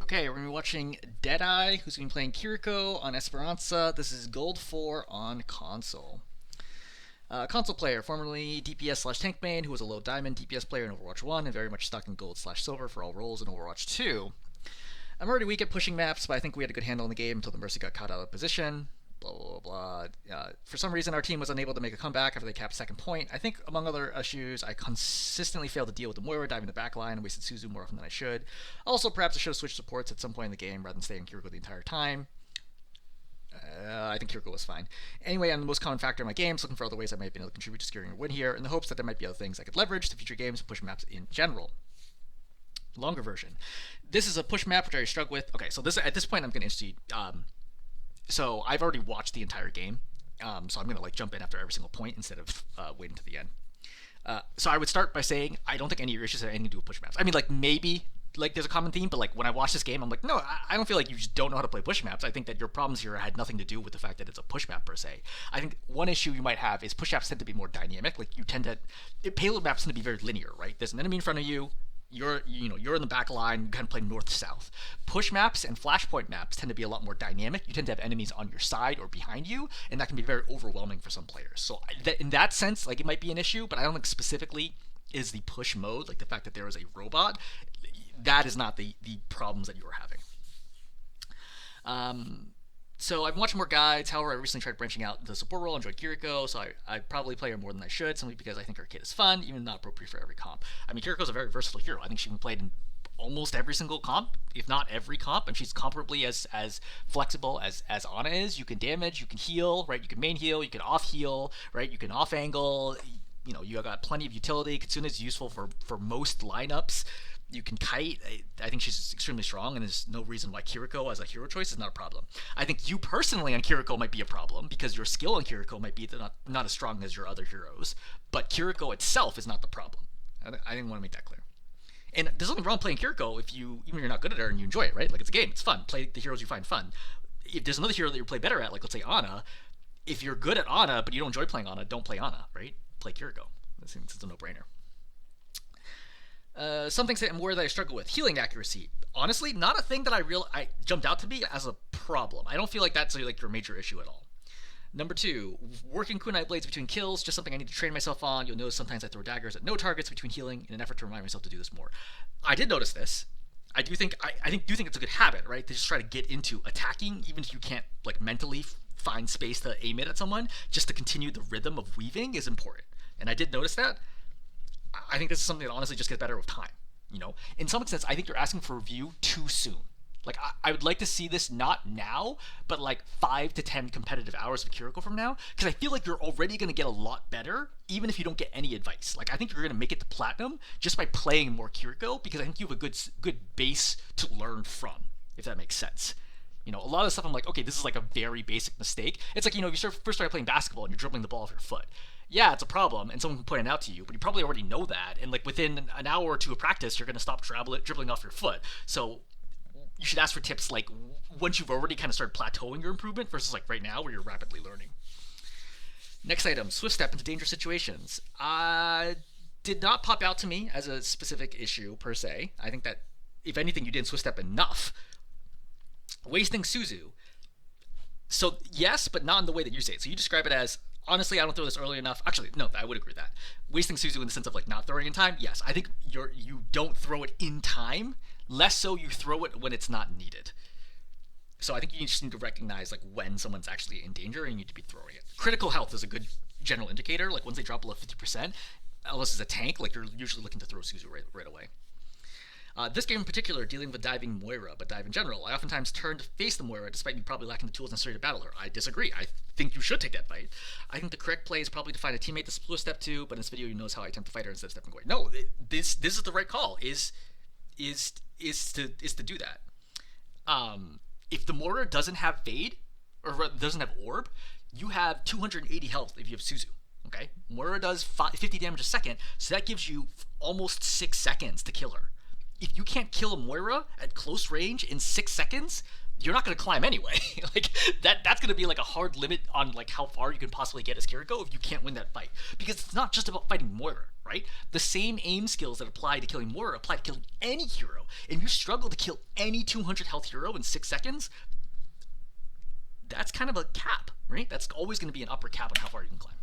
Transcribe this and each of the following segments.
Okay, we're going to be watching DeadEye, who's going to be playing Kiriko on Esperanca. This is Gold 4 on console. Console player, formerly DPS slash tank main, who was a low diamond DPS player in Overwatch 1 and very much stuck in gold slash silver for all roles in Overwatch 2. I'm already weak at pushing maps, but I think we had a good handle on the game until the Mercy got caught out of position. Blah, blah, blah, blah. For some reason, our team was unable to make a comeback after they capped second point. I think, among other issues, I consistently failed to deal with the Moira diving the back line and wasted Suzu more often than I should. Also, perhaps I should have switched supports at some point in the game rather than staying Kiriko the entire time. I think Kiriko was fine. Anyway, I'm the most common factor in my games, looking for other ways I might be able to contribute to securing a win here, in the hopes that there might be other things I could leverage to future games and push maps in general. Longer version. This is a push map which I struggle with. Okay, so at this point I'm going to institute. So I've already watched the entire game, so I'm going to jump in after every single point instead of waiting to the end. So I would start by saying I don't think any of your issues have anything to do with push maps. I mean, maybe there's a common theme, but when I watch this game, I'm like, no, I don't feel like you just don't know how to play push maps. I think that your problems here had nothing to do with the fact that it's a push map per se. I think one issue you might have is push maps tend to be more dynamic. Payload maps tend to be very linear, right? There's an enemy in front of you. You're in the back line, you kind of play north-south. Push maps and flashpoint maps tend to be a lot more dynamic. You tend to have enemies on your side or behind you, and that can be very overwhelming for some players. So in that sense, it might be an issue, but I don't think specifically is the push mode, the fact that there is a robot, that is not the problems that you are having. So I've been watching more guides. However, I recently tried branching out the support role, enjoyed Kiriko, so I probably play her more than I should, simply because I think her kit is fun, even not appropriate for every comp. I mean, Kiriko's a very versatile hero. I think she can be played in almost every single comp, if not every comp, and she's comparably as flexible as Ana is. You can damage, you can heal, right? You can main heal, you can off heal, right? You can off angle. You got plenty of utility. Kitsune is useful for most lineups. You can kite. I think she's extremely strong, and there's no reason why Kiriko as a hero choice is not a problem. I think you personally on Kiriko might be a problem because your skill on Kiriko might be not as strong as your other heroes, but Kiriko itself is not the problem. I didn't want to make that clear. And there's nothing wrong playing Kiriko even if you're not good at her and you enjoy it, right? It's a game, it's fun. Play the heroes you find fun. If there's another hero that you play better at, let's say Ana, if you're good at Ana but you don't enjoy playing Ana, don't play Ana, right? Play Kiriko. It's a no-brainer. Some things more that I struggle with. Healing accuracy. Honestly, not a thing that I jumped out to me as a problem. I don't feel like that's your major issue at all. Number 2, working kunai blades between kills, just something I need to train myself on. You'll notice sometimes I throw daggers at no targets between healing in an effort to remind myself to do this more. I did notice this. I do think it's a good habit, right? To just try to get into attacking, even if you can't mentally find space to aim it at someone, just to continue the rhythm of weaving is important. And I did notice that. I think this is something that honestly just gets better with time. In some sense, I think you're asking for a review too soon. I would like to see this not now, but 5 to 10 competitive hours of Kiriko from now, because I feel like you're already going to get a lot better, even if you don't get any advice. I think you're going to make it to platinum just by playing more Kiriko, because I think you have a good base to learn from, if that makes sense. A lot of stuff I'm like, okay, this is a very basic mistake. It's you first start playing basketball and you're dribbling the ball off your foot. Yeah, it's a problem, and someone can point it out to you, but you probably already know that, and within an hour or two of practice, you're going to stop dribbling off your foot. So you should ask for tips once you've already kind of started plateauing your improvement versus right now where you're rapidly learning. Next item, swift step into dangerous situations. Did not pop out to me as a specific issue per se. I think that if anything, you didn't swift step enough. Wasting Suzu. So yes, but not in the way that you say it. So you describe it as, honestly, I don't throw this early enough. Actually, no, I would agree with that. Wasting Suzu in the sense of not throwing in time, yes. I think you don't throw it in time. Less so you throw it when it's not needed. So I think you just need to recognize when someone's actually in danger and you need to be throwing it. Critical health is a good general indicator. Once they drop below 50%, unless it's a tank, you're usually looking to throw Suzu right away. This game in particular, dealing with diving Moira, but dive in general, I oftentimes turn to face the Moira despite me probably lacking the tools necessary to battle her. I disagree. I think you should take that fight. I think the correct play is probably to find a teammate to split step to, but in this video you knows how I attempt to fight her instead of stepping away. No, this is the right call, is to do that. If the Moira doesn't have Fade, or doesn't have Orb, you have 280 health if you have Suzu. Okay? Moira does 50 damage a second, so that gives you almost 6 seconds to kill her. If you can't kill a Moira at close range in 6 seconds, you're not going to climb anyway. Like that's going to be like a hard limit on like how far you can possibly get as Kiriko if you can't win that fight. Because it's not just about fighting Moira, right? The same aim skills that apply to killing Moira apply to killing any hero. And you struggle to kill any 200 health hero in 6 seconds, that's kind of a cap, right? That's always going to be an upper cap on how far you can climb.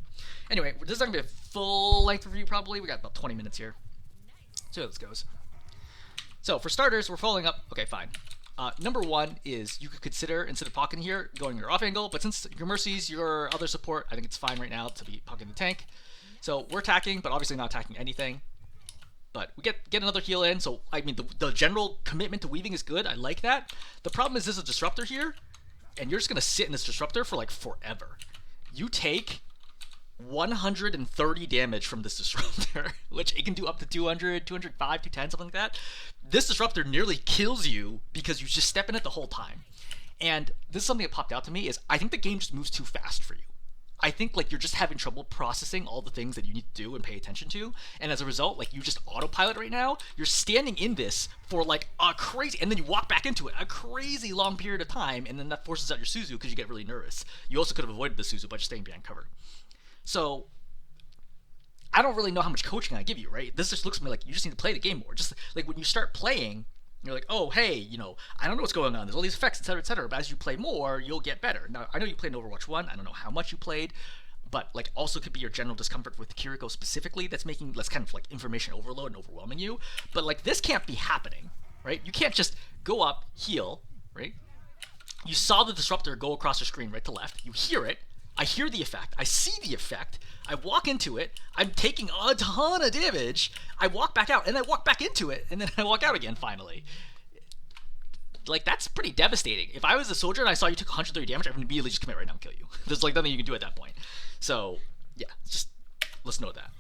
Anyway, this is not going to be a full length review probably. We got about 20 minutes here. So how this goes. So for starters, we're following up. Okay, fine. Number one is you could consider, instead of pocketing here, going your off angle. But since your Mercy's your other support, I think it's fine right now to be pocketing the tank. So we're attacking, but obviously not attacking anything. But we get another heal in. So, I mean, the general commitment to weaving is good. I like that. The problem is there's a disruptor here, and you're just going to sit in this disruptor for, like, forever. You take 130 damage from this disruptor, which it can do up to 200, 205, 210, something like that. This disruptor nearly kills you because you just step in it the whole time. And this is something that popped out to me is I think the game just moves too fast for you. I think like you're just having trouble processing all the things that you need to do and pay attention to, and as a result, like you just autopilot right now. You're standing in this for like a crazy, and then you walk back into it a crazy long period of time, and then that forces out your Suzu because you get really nervous. You also could have avoided the Suzu by just staying behind cover. So I don't really know how much coaching I give you, right? This just looks to me like you just need to play the game more. Just like when you start playing, you're like, oh, hey, you know, I don't know what's going on. There's all these effects, etc., etc. But as you play more, you'll get better. Now, I know you played in Overwatch 1. I don't know how much you played. But, like, also could be your general discomfort with Kiriko specifically that's making less kind of, like, information overload and overwhelming you. But, like, this can't be happening, right? You can't just go up, heal, right? You saw the disruptor go across your screen right to left. You hear it. I hear the effect. I see the effect. I walk into it. I'm taking a ton of damage. I walk back out, and I walk back into it, and then I walk out again, finally. Like, that's pretty devastating. If I was a soldier and I saw you took 130 damage, I would immediately just commit right now and kill you. There's, like, nothing you can do at that point. So, yeah, just let's know that.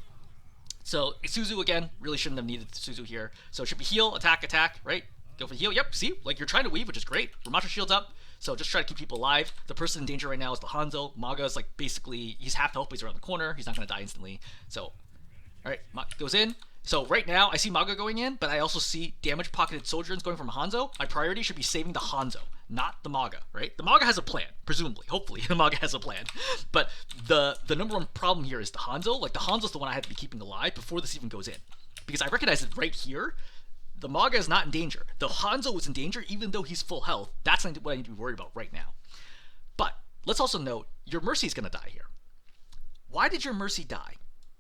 So, Suzu, again, really shouldn't have needed Suzu here. So, it should be heal, attack, attack, right? Go for the heal. Yep, see? Like, you're trying to weave, which is great. Ramatra shield's up. So just try to keep people alive. The person in danger right now is the Hanzo. Maga's like basically, he's half health, but he's around the corner. He's not going to die instantly. So, all right, goes in. So right now, I see Maga going in, but I also see damage-pocketed soldiers going from Hanzo. My priority should be saving the Hanzo, not the Maga, right? The Maga has a plan, presumably. Hopefully, the Maga has a plan. But the number one problem here is the Hanzo. Like, the Hanzo's the one I have to be keeping alive before this even goes in. Because I recognize it right here. The Maga is not in danger. The Hanzo is in danger, even though he's full health. That's what I need to be worried about right now. But let's also note, your Mercy is going to die here. Why did your Mercy die?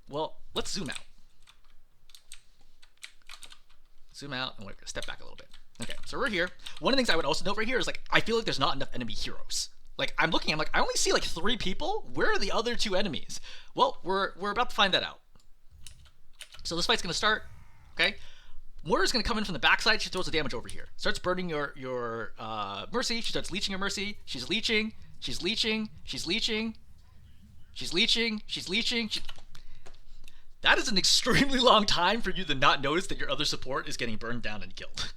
Well, let's zoom out. Zoom out, and we're going to step back a little bit. Okay, so we're here. One of the things I would also note right here is, like, I feel like there's not enough enemy heroes. Like, I'm like, I only see, like, 3 people? Where are the other 2 enemies? Well, we're about to find that out. So this fight's going to start, okay? Moira's going to come in from the backside. She throws the damage over here. Starts burning your Mercy. She starts leeching your Mercy. She's leeching. She's leeching. She's leeching. She's leeching. She's leeching. That is an extremely long time for you to not notice that your other support is getting burned down and killed.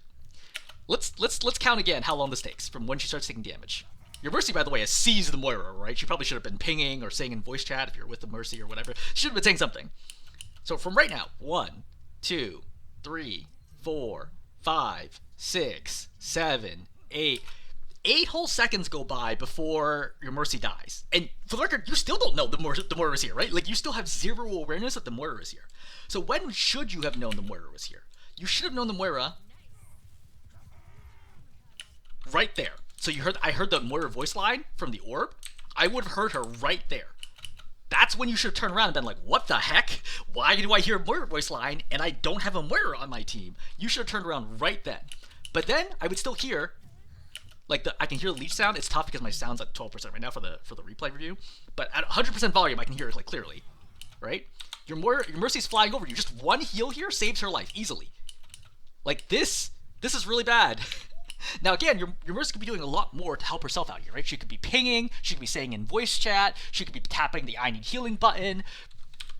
Let's count again how long this takes from when she starts taking damage. Your Mercy, by the way, has seized the Moira, right? She probably should have been pinging or saying in voice chat if you're with the Mercy or whatever. She should have been saying something. So from right now, 1, 2, 3, 4, 5, 6, 7, 8. 8 whole seconds go by before your Mercy dies. And for the record, you still don't know the Moira is here, right? Like, you still have zero awareness that the Moira is here. So when should you have known the Moira was here? You should have known the Moira right there. So I heard the Moira voice line from the orb. I would have heard her right there. That's when you should have turned around and been like, what the heck? Why do I hear a Moira voice line and I don't have a Moira on my team? You should have turned around right then. But then I would still hear, like, I can hear the leech sound. It's tough because my sound's at 12% right now for the replay review. But at 100% volume, I can hear it, like, clearly, right? Your Mercy's flying over you. Just one heal here saves her life easily. Like, this is really bad. Now, again, your Mercy could be doing a lot more to help herself out here, right? She could be pinging, she could be saying in voice chat, she could be tapping the I need healing button,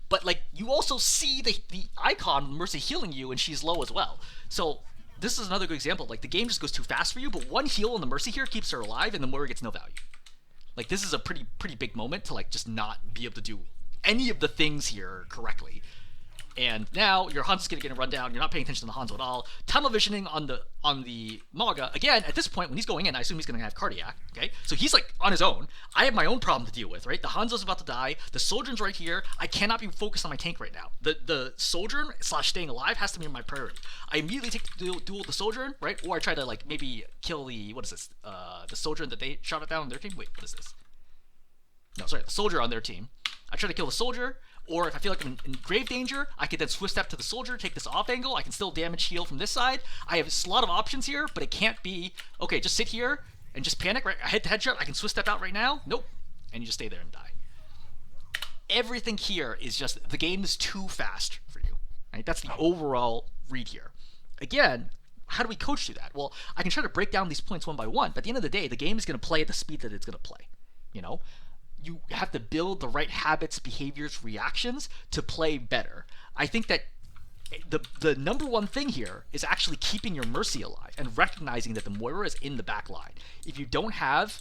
but, like, you also see the icon Mercy healing you, and she's low as well. So, this is another good example. Like, the game just goes too fast for you, but one heal on the Mercy here keeps her alive, and the Moira gets no value. Like, this is a pretty big moment to, like, just not be able to do any of the things here correctly. And now your Hanzo's gonna get a rundown. You're not paying attention to the Hanzo at all. Tunnel visioning on the Maga. Again, at this point, when he's going in, I assume he's gonna have cardiac. Okay, so he's like on his own. I have my own problem to deal with, right? The Hanzo's about to die. The Soldier's right here. I cannot be focused on my tank right now. The Sojourn / staying alive has to be my priority. I immediately take the duel with the Sojourn, right? Or I try to like maybe kill the what is this? The Sojourn that they shot it down on their team. Wait, what is this? No, sorry, the Soldier on their team. I try to kill the Soldier. Or if I feel like I'm in grave danger, I could then swift step to the Soldier, take this off angle. I can still damage heal from this side. I have a lot of options here, but it can't be, okay, just sit here and just panic, right? I hit the headshot, I can swift step out right now. Nope. And you just stay there and die. Everything here is just, the game is too fast for you. Right? That's the overall read here. Again, how do we coach through that? Well, I can try to break down these points one by one, but at the end of the day, the game is going to play at the speed that it's going to play. You know? You have to build the right habits, behaviors, reactions to play better. I think that the number one thing here is actually keeping your Mercy alive and recognizing that the Moira is in the back line. If you don't have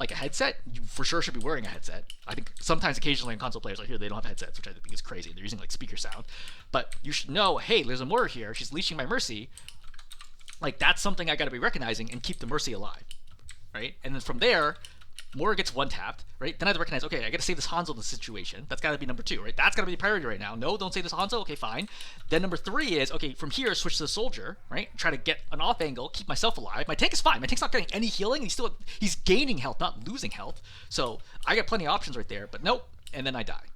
like a headset, you for sure should be wearing a headset. I think sometimes occasionally in console players I hear they don't have headsets, which I think is crazy. They're using like speaker sound. But you should know, hey, there's a Moira here. She's leashing my Mercy. Like that's something I got to be recognizing and keep the Mercy alive, right? And then from there, Moira gets one tapped, right? Then I have to recognize, okay, I got to save this Hanzo in this situation. That's got to be number 2, right? That's got to be the priority right now. No, don't save this Hanzo. Okay, fine. Then number 3 is, okay, from here, switch to the Soldier, right? Try to get an off angle, keep myself alive. My tank is fine. My tank's not getting any healing. He's gaining health, not losing health. So I got plenty of options right there, but nope. And then I die.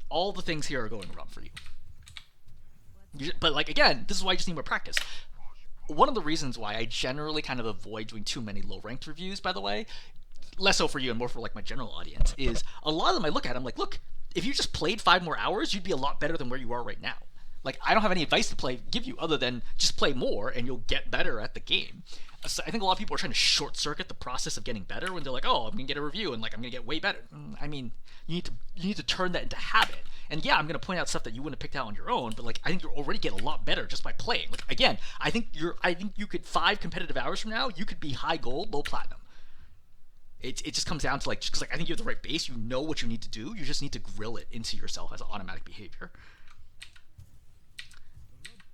All the things here are going wrong for you. But like, again, this is why you just need more practice. One of the reasons why I generally kind of avoid doing too many low-ranked reviews, by the way, less so for you and more for like my general audience, is a lot of them I look at, I'm like, look, if you just played 5 more hours, you'd be a lot better than where you are right now. Like, I don't have any advice to give you other than just play more and you'll get better at the game. So I think a lot of people are trying to short circuit the process of getting better when they're like, oh, I'm gonna get a review and like I'm gonna get way better. I mean, you need to turn that into habit. And yeah, I'm gonna point out stuff that you wouldn't have picked out on your own, but like I think you already get a lot better just by playing. Like again, I think you could 5 competitive hours from now, you could be high gold, low platinum. It just comes down to like, just because like, I think you have the right base, you know what you need to do, you just need to grill it into yourself as an automatic behavior.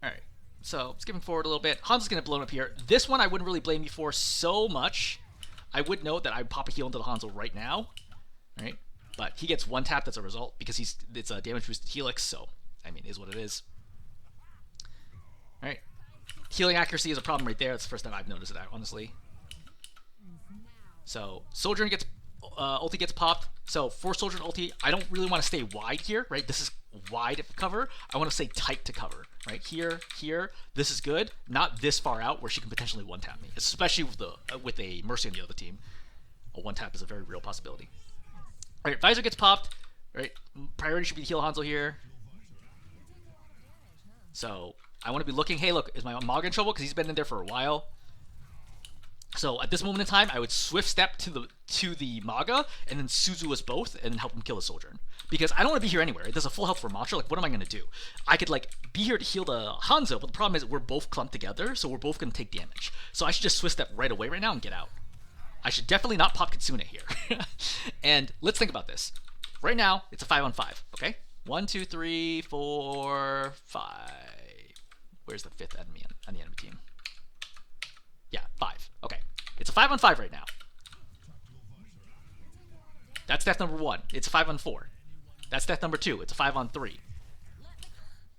Alright, so skipping forward a little bit, Hanzo's going to blow up here. This one I wouldn't really blame you for so much. I would note that I would pop a heal into the Hanzo right now, right? But he gets one tap as a result because it's a damage boosted Helix, so I mean, is what it is. Alright, healing accuracy is a problem right there. That's the first time I've noticed that, honestly. So Soldier gets ulti gets popped. So for Soldier ulti, I don't really want to stay wide here, right? This is wide cover. I want to stay tight to cover, right? Here. This is good. Not this far out where she can potentially one tap me, especially with a Mercy on the other team. A one tap is a very real possibility. All right, Visor gets popped. Right, priority should be to heal Hanzo here. So I want to be looking. Hey, look, is my Maga in trouble? Because he's been in there for a while. So at this moment in time, I would swift step to the Maga and then Suzu us both and then help him kill the Soldier. Because I don't want to be here anywhere. There's a full health for Mantra. Like, what am I going to do? I could like be here to heal the Hanzo, but the problem is we're both clumped together, so we're both going to take damage. So I should just swift step right away right now and get out. I should definitely not pop Kitsune here. And let's think about this. Right now, it's a 5-on-5, okay? 1, 2, 3, 4, 5. Where's the 5th enemy on the enemy team? Yeah, 5. Okay. It's a 5-on-5 right now. That's death number 1. It's a 5-on-4. That's death number 2. It's a 5-on-3.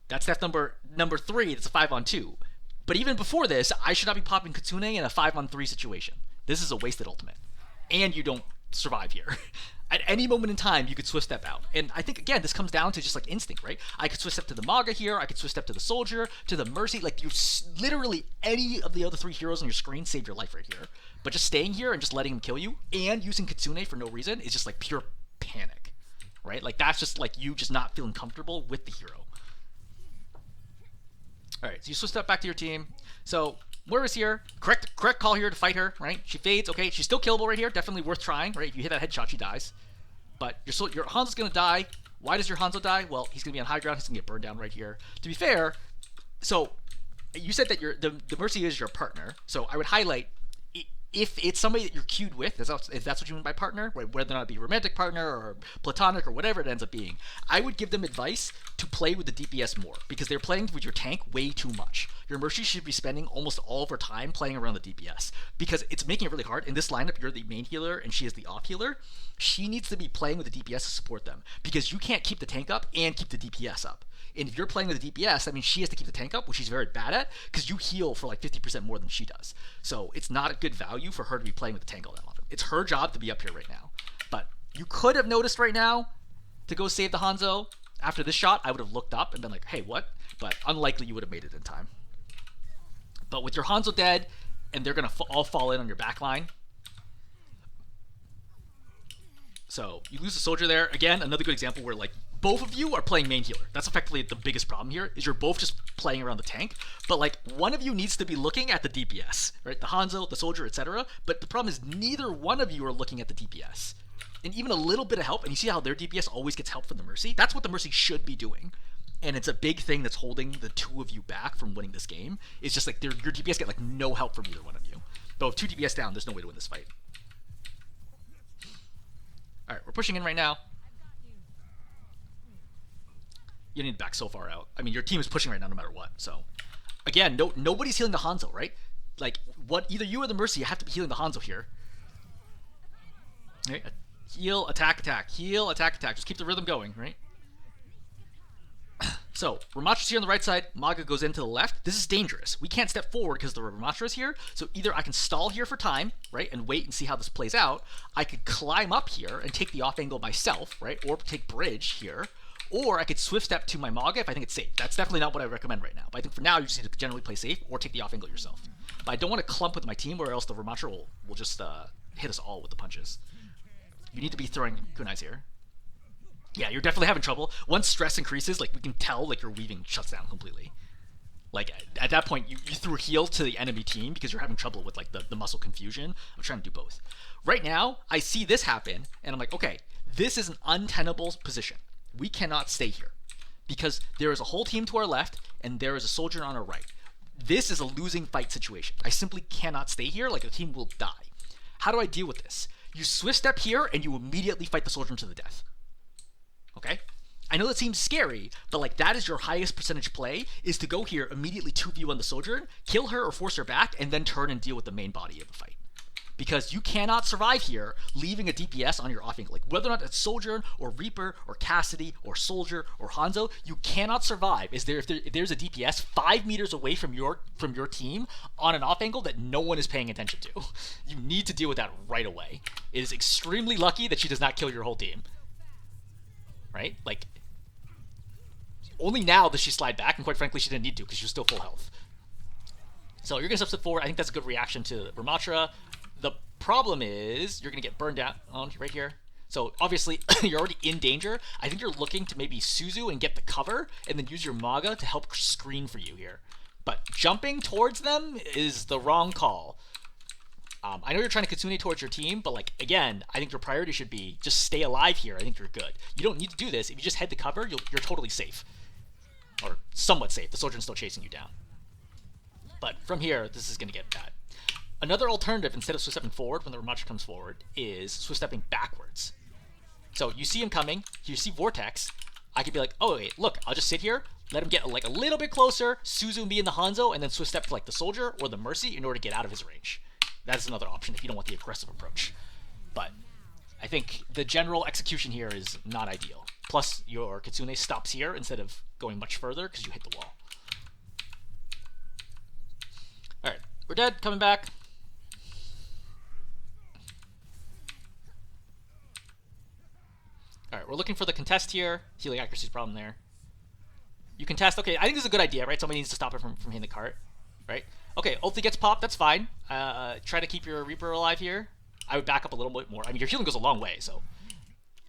That's death number 3. It's a 5-on-2. But even before this, I should not be popping Kitsune in a 5-on-3 situation. This is a wasted ultimate. And you don't survive here. At any moment in time, you could swift step out. And I think, again, this comes down to just like instinct, right? I could swift step to the Maga here. I could swift step to the Soldier, to the Mercy. Like, you literally, any of the other 3 heroes on your screen save your life right here. But just staying here and just letting him kill you and using Kitsune for no reason is just like pure panic, right? Like, that's just like you just not feeling comfortable with the hero. All right, so you swift step back to your team. So Moira's here. Correct call here to fight her, right? She fades. Okay, she's still killable right here. Definitely worth trying, right? If you hit that headshot, she dies. But your Hanzo's going to die. Why does your Hanzo die? Well, he's going to be on high ground. He's going to get burned down right here. To be fair, so you said that the Mercy is your partner. So I would highlight, if it's somebody that you're queued with, if that's what you mean by partner, right, whether or not it be romantic partner or platonic or whatever it ends up being, I would give them advice to play with the DPS more because they're playing with your tank way too much. Your Mercy should be spending almost all of her time playing around the DPS because it's making it really hard. In this lineup, you're the main healer and she is the off healer. She needs to be playing with the DPS to support them because you can't keep the tank up and keep the DPS up. And if you're playing with the DPS, that means she has to keep the tank up, which she's very bad at, because you heal for like 50% more than she does. So it's not a good value for her to be playing with the tank all that often. It's her job to be up here right now. But you could have noticed right now to go save the Hanzo. After this shot, I would have looked up and been like, hey, what? But unlikely you would have made it in time. But with your Hanzo dead, and they're going to all fall in on your back line. So you lose the soldier there. Again, another good example where like both of you are playing main healer. That's effectively the biggest problem here, is you're both just playing around the tank, but like one of you needs to be looking at the DPS, right? The Hanzo, the soldier, etc. But the problem is neither one of you are looking at the DPS. And even a little bit of help, and you see how their DPS always gets help from the Mercy? That's what the Mercy should be doing. And it's a big thing that's holding the two of you back from winning this game. It's just like your DPS get like no help from either one of you. But with 2 DPS down, there's no way to win this fight. Alright, we're pushing in right now. You need to back so far out. I mean, your team is pushing right now no matter what. So, again, nobody's healing the Hanzo, right? Like, what? Either you or the Mercy, you have to be healing the Hanzo here. Right? Heal, attack, attack. Heal, attack, attack. Just keep the rhythm going, right? So, Ramatra's here on the right side. Maga goes into the left. This is dangerous. We can't step forward because the Ramatra is here. So either I can stall here for time, right, and wait and see how this plays out. I could climb up here and take the off angle myself, right, or take bridge here. Or I could swift step to my Maga if I think it's safe. That's definitely not what I recommend right now. But I think for now, you just need to generally play safe or take the off angle yourself. But I don't want to clump with my team or else the Ramatra will just hit us all with the punches. You need to be throwing kunais here. Yeah, you're definitely having trouble. Once stress increases, like we can tell, like your weaving shuts down completely. Like at that point, you threw heal to the enemy team because you're having trouble with like the muscle confusion. I'm trying to do both. Right now, I see this happen, and I'm like, okay, this is an untenable position. We cannot stay here because there is a whole team to our left and there is a soldier on our right. This is a losing fight situation. I simply cannot stay here, like the team will die. How do I deal with this? You swift step here and you immediately fight the soldier to the death. Okay? I know that seems scary, but like that is your highest percentage play, is to go here, immediately 2v1 on the soldier, kill her or force her back, and then turn and deal with the main body of the fight. Because you cannot survive here leaving a DPS on your off angle. Like whether or not it's Soldier or Reaper or Cassidy or Soldier or Hanzo, you cannot survive if there's a DPS 5 meters away from your team on an off angle that no one is paying attention to. You need to deal with that right away. It is extremely lucky that she does not kill your whole team. Right? Like, only now does she slide back, and quite frankly, she didn't need to because she was still full health. So you're going to substitute forward. I think that's a good reaction to Ramatra. The problem is you're going to get burned out on right here. So obviously, you're already in danger. I think you're looking to maybe Suzu and get the cover, and then use your Maga to help screen for you here. But jumping towards them is the wrong call. I know you're trying to Kitsune towards your team, but like again, I think your priority should be just stay alive here. I think you're good. You don't need to do this. If you just head to cover, you're totally safe. Or somewhat safe. The soldier's still chasing you down. But from here, this is going to get bad. Another alternative, instead of swift stepping forward when the Ramatra comes forward, is swift stepping backwards. So you see him coming, you see Vortex, I could be like, oh wait, look, I'll just sit here, let him get like a little bit closer, Suzu me in the Hanzo, and then swift step to like the soldier or the Mercy in order to get out of his range. That is another option if you don't want the aggressive approach. But I think the general execution here is not ideal. Plus, your Kitsune stops here instead of going much further because you hit the wall. Alright, we're dead. Coming back. Alright, we're looking for the contest here. Healing accuracy's problem there. You contest. Okay, I think this is a good idea, right? Somebody needs to stop it from hitting the cart, right? Okay, ulti gets popped, that's fine. Try to keep your Reaper alive here. I would back up a little bit more. I mean, your healing goes a long way, so...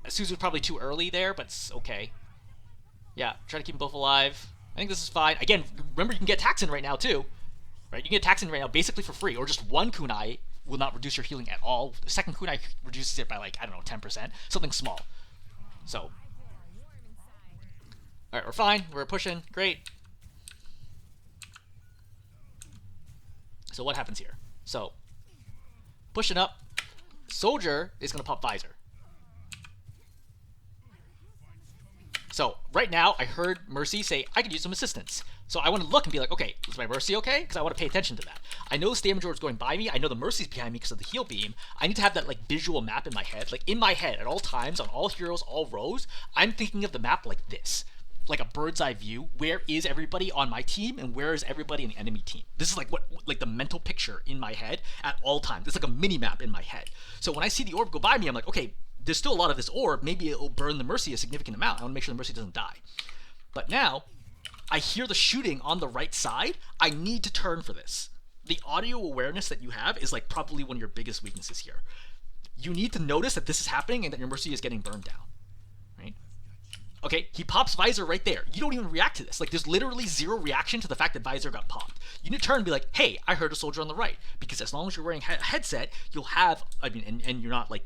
Suzu's probably too early there, but it's okay. Yeah, try to keep them both alive. I think this is fine. Again, remember you can get Taxin right now, too. Right? You can get Taxin right now basically for free, or just one kunai will not reduce your healing at all. The second kunai reduces it by, like, I don't know, 10%. Something small. So... Alright, we're fine. We're pushing. Great. So what happens here? So, pushing up. Soldier is going to pop Visor. So right now, I heard Mercy say, I could use some assistance. So I want to look and be like, okay, is my Mercy okay? Because I want to pay attention to that. I know this damage orb is going by me. I know the Mercy's behind me because of the heal beam. I need to have that like visual map in my head. Like in my head at all times, on all heroes, all rows, I'm thinking of the map like this. Like a bird's eye view. Where is everybody on my team and where is everybody in the enemy team? This is like what the mental picture in my head at all times. It's like a mini map in my head. So when I see the orb go by me, I'm like, okay, there's still a lot of this orb. Maybe it'll burn the Mercy a significant amount. I want to make sure the Mercy doesn't die. But now, I hear the shooting on the right side. I need to turn for this. The audio awareness that you have is like probably one of your biggest weaknesses here. You need to notice that this is happening and that your Mercy is getting burned down. Right? Okay, he pops Visor right there. You don't even react to this. Like, there's literally zero reaction to the fact that Visor got popped. You need to turn and be like, hey, I heard a soldier on the right. Because as long as you're wearing a headset, you'll have, and you're not like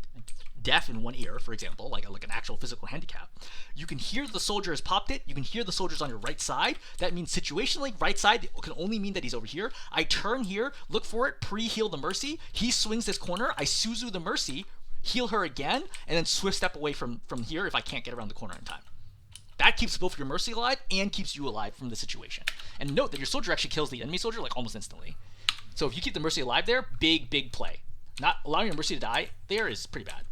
deaf in one ear, for example, like an actual physical handicap, you can hear the soldier has popped it. You can hear the soldiers on your right side. That means situationally, right side can only mean that he's over here. I turn here, look for it, pre-heal the Mercy. He swings this corner. I Suzu the Mercy, heal her again, and then swift step away from here if I can't get around the corner in time. That keeps both your Mercy alive and keeps you alive from the situation. And note that your soldier actually kills the enemy soldier like almost instantly. So if you keep the Mercy alive there, big play. Not allowing your Mercy to die there is pretty bad.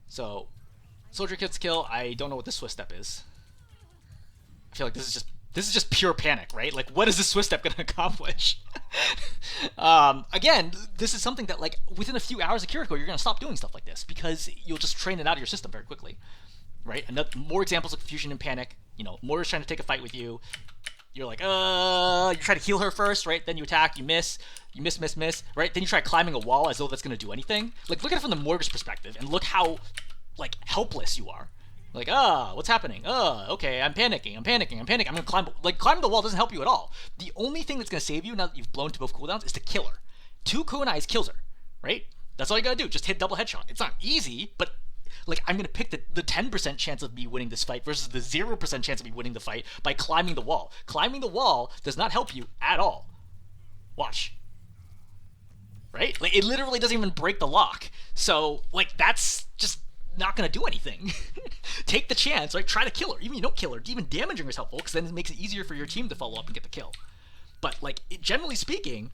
So, soldier gets kill. I don't know what this swift step is. I feel like this is just pure panic, right? Like, what is this swift step going to accomplish? Again, this is something that, like, within a few hours of Kiriko, you're going to stop doing stuff like this because you'll just train it out of your system very quickly, right? More examples of confusion and panic. You know, Moira's trying to take a fight with you. You're like, you try to heal her first, right? Then you attack, you miss, right? Then you try climbing a wall as though that's going to do anything. Like, look at it from the Moira's perspective and look how, like, helpless you are. Like, what's happening? Okay, I'm panicking. I'm going to climb. Like, climbing the wall doesn't help you at all. The only thing that's going to save you now that you've blown to both cooldowns is to kill her. 2 kunais kills her, right? That's all you got to do. Just hit double headshot. It's not easy, but like, I'm going to pick the 10% chance of me winning this fight versus the 0% chance of me winning the fight by climbing the wall. Climbing the wall does not help you at all. Watch. Right? Like, it literally doesn't even break the lock. So, like, that's just not going to do anything. Take the chance, right? Try to kill her. Even if you don't kill her, even damaging her is helpful because then it makes it easier for your team to follow up and get the kill. But, like, generally speaking,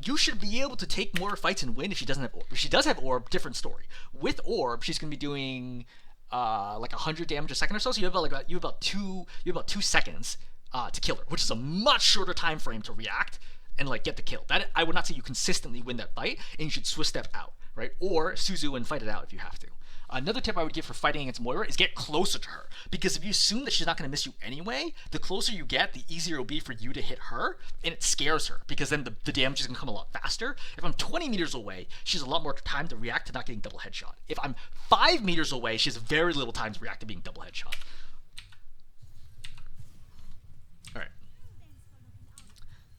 you should be able to take more fights and win if she doesn't have orb. If she does have orb, different story. With orb, she's going to be doing like 100 damage a second or so. So you have about 2 seconds to kill her, which is a much shorter time frame to react and like get the kill. That I would not say you consistently win that fight, and you should swift step out, right? Or Suzu and fight it out if you have to. Another tip I would give for fighting against Moira is get closer to her. Because if you assume that she's not going to miss you anyway, the closer you get, the easier it'll be for you to hit her, and it scares her, because then the damage is going to come a lot faster. If I'm 20 meters away, she has a lot more time to react to not getting double headshot. If I'm 5 meters away, she has very little time to react to being double headshot. Alright.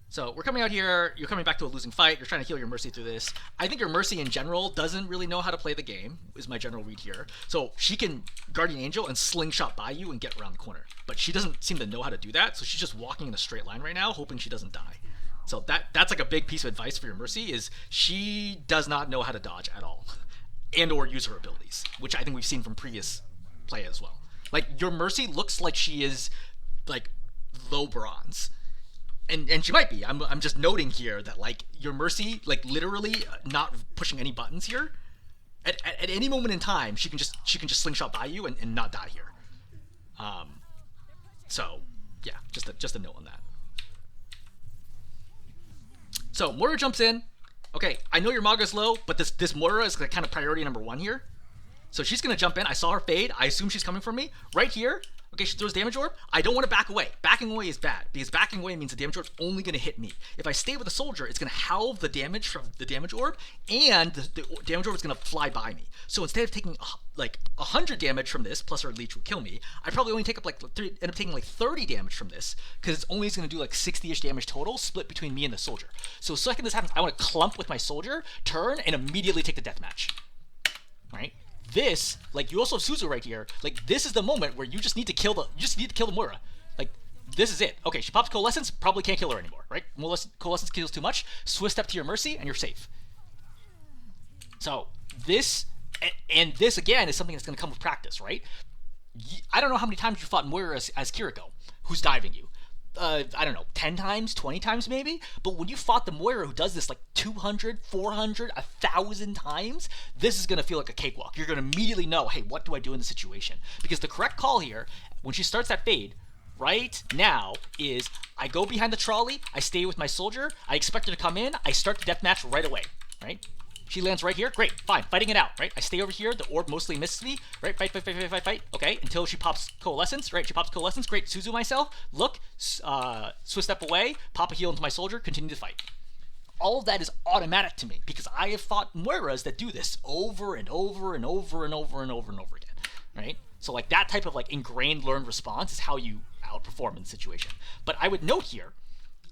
So we're coming out here, you're coming back to a losing fight, you're trying to heal your Mercy through this. I think your Mercy in general doesn't really know how to play the game, is my general read here. So she can Guardian Angel and slingshot by you and get around the corner. But she doesn't seem to know how to do that, so she's just walking in a straight line right now, hoping she doesn't die. So that's like a big piece of advice for your Mercy, is she does not know how to dodge at all. And or use her abilities, which I think we've seen from previous play as well. Like, your Mercy looks like she is, like, low bronze. And she might be. I'm just noting here that, like, your Mercy, like, literally not pushing any buttons here. At any moment in time, she can just slingshot by you and not die here. So yeah, just a note on that. So Moira jumps in. Okay, I know your Maga's low, but this Moira is kind of priority number 1 here. So she's gonna jump in. I saw her fade. I assume she's coming for me right here. Okay, she throws damage orb. I don't want to back away. Backing away is bad, because backing away means the damage orb's only going to hit me. If I stay with a soldier, it's going to halve the damage from the damage orb, and the damage orb is going to fly by me. So instead of taking like 100 damage from this, plus her leech will kill me, I probably only take up like end up taking like 30 damage from this, because it's only going to do like 60-ish damage total, split between me and the soldier. So the second this happens, I want to clump with my soldier, turn, and immediately take the deathmatch. Right? This, like, you also have Suzu right here. Like, this is the moment where you just need to kill the Moira. Like, this is it. Okay, she pops Coalescence, probably can't kill her anymore, right? Coalescence kills too much, Swift Step to your mercy, and you're safe. So this, and this again is something that's going to come with practice, right? I don't know how many times you fought Moira as Kiriko, who's diving you. I don't know, 10 times, 20 times maybe? But when you fought the Moira who does this like 200, 400, 1,000 times, this is going to feel like a cakewalk. You're going to immediately know, hey, what do I do in this situation? Because the correct call here, when she starts that fade, right now, is I go behind the trolley, I stay with my soldier, I expect her to come in, I start the deathmatch right away, right? She lands right here. Great. Fine. Fighting it out, right? I stay over here. The orb mostly misses me, right? Fight. Okay. Until she pops Coalescence, right? She pops Coalescence. Great. Suzu myself. Look. Swift step away. Pop a heal into my soldier. Continue to fight. All of that is automatic to me because I have fought Moiras that do this over and over and over and over and over and over again, right? So like that type of like ingrained learned response is how you outperform in the situation. But I would note here,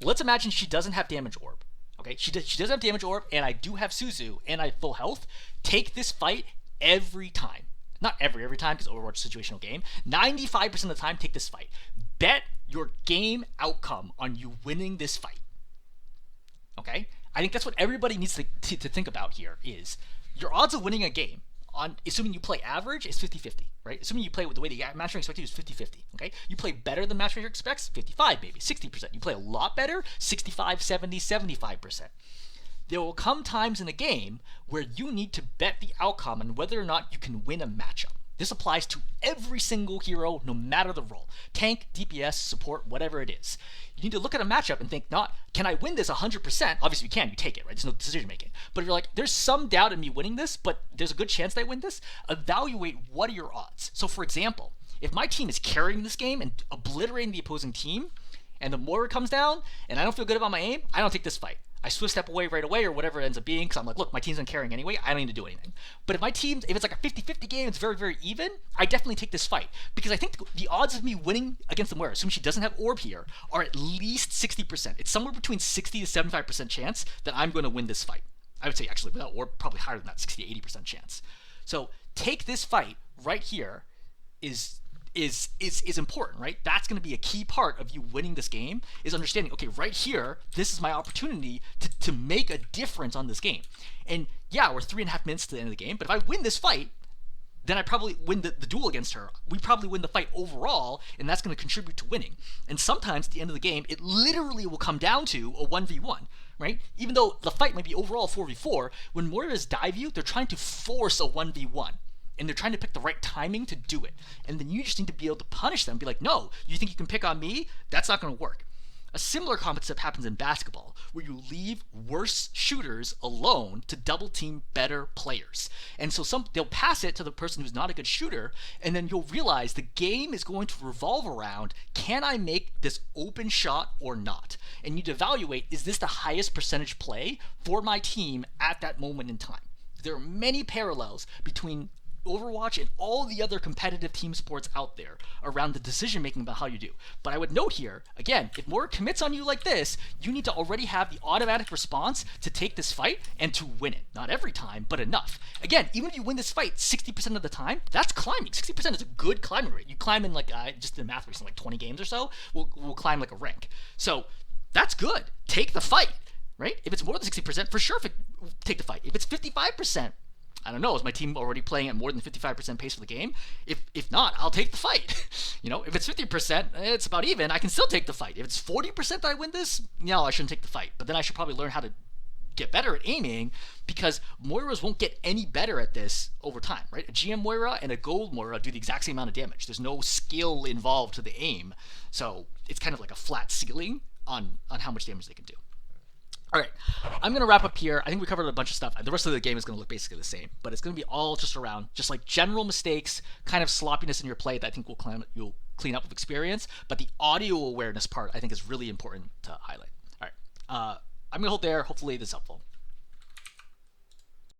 let's imagine she doesn't have damage orb. Okay, she does have damage orb, and I do have Suzu, and I have full health. Take this fight every time. Not every time, because Overwatch is a situational game. 95% of the time, take this fight. Bet your game outcome on you winning this fight. Okay? I think that's what everybody needs to think about here is your odds of winning a game, on assuming you play average, is 50-50, right? Assuming you play with the way the matchmaker expects you is 50-50, okay? You play better than matchmaker expects, 55 maybe, 60%. You play a lot better, 65, 70, 75%. There will come times in a game where you need to bet the outcome on whether or not you can win a matchup. This applies to every single hero, no matter the role. Tank, DPS, support, whatever it is. You need to look at a matchup and think, not, can I win this 100%? Obviously you can, you take it, right? There's no decision making. But if you're like, there's some doubt in me winning this, but there's a good chance that I win this, evaluate what are your odds. So for example, if my team is carrying this game and obliterating the opposing team, and the Moira comes down, and I don't feel good about my aim, I don't take this fight. I swift step away right away or whatever it ends up being because I'm like, look, my team's not carrying anyway. I don't need to do anything. But if it's like a 50-50 game, it's very, very even, I definitely take this fight because I think the odds of me winning against the Moira, assuming she doesn't have orb here, are at least 60%. It's somewhere between 60 to 75% chance that I'm going to win this fight. I would say actually without orb, probably higher than that, 60 to 80% chance. So take this fight right here is important, right? That's going to be a key part of you winning this game is understanding, okay, right here, this is my opportunity to make a difference on this game. And yeah, we're 3.5 minutes to the end of the game, but if I win this fight, then I probably win the duel against her. We probably win the fight overall, and that's going to contribute to winning. And sometimes at the end of the game, it literally will come down to a 1v1, right? Even though the fight might be overall 4v4, when Moira's dive you, they're trying to force a 1v1. And they're trying to pick the right timing to do it. And then you just need to be able to punish them. Be like, no, you think you can pick on me? That's not going to work. A similar concept happens in basketball, where you leave worse shooters alone to double team better players. And so they'll pass it to the person who's not a good shooter, and then you'll realize the game is going to revolve around, can I make this open shot or not? And you'd evaluate, is this the highest percentage play for my team at that moment in time? There are many parallels between Overwatch and all the other competitive team sports out there around the decision making about how you do. But I would note here, again, if Moira commits on you like this, you need to already have the automatic response to take this fight and to win it. Not every time, but enough. Again, even if you win this fight 60% of the time, that's climbing. 60% is a good climbing rate. You climb in like, just did math recently, like 20 games or so, we'll climb like a rank. So that's good. Take the fight, right? If it's more than 60%, for sure take the fight. If it's 55%, I don't know, is my team already playing at more than 55% pace for the game? If not, I'll take the fight. If it's 50%, it's about even, I can still take the fight. If it's 40% that I win this, no, I shouldn't take the fight. But then I should probably learn how to get better at aiming because Moiras won't get any better at this over time, right? A GM Moira and a Gold Moira do the exact same amount of damage. There's no skill involved to the aim. So it's kind of like a flat ceiling on how much damage they can do. All right, I'm going to wrap up here. I think we covered a bunch of stuff. The rest of the game is going to look basically the same, but it's going to be all just around just like general mistakes, kind of sloppiness in your play that I think you'll clean up with experience, but the audio awareness part I think is really important to highlight. All right, I'm going to hold there. Hopefully this is helpful.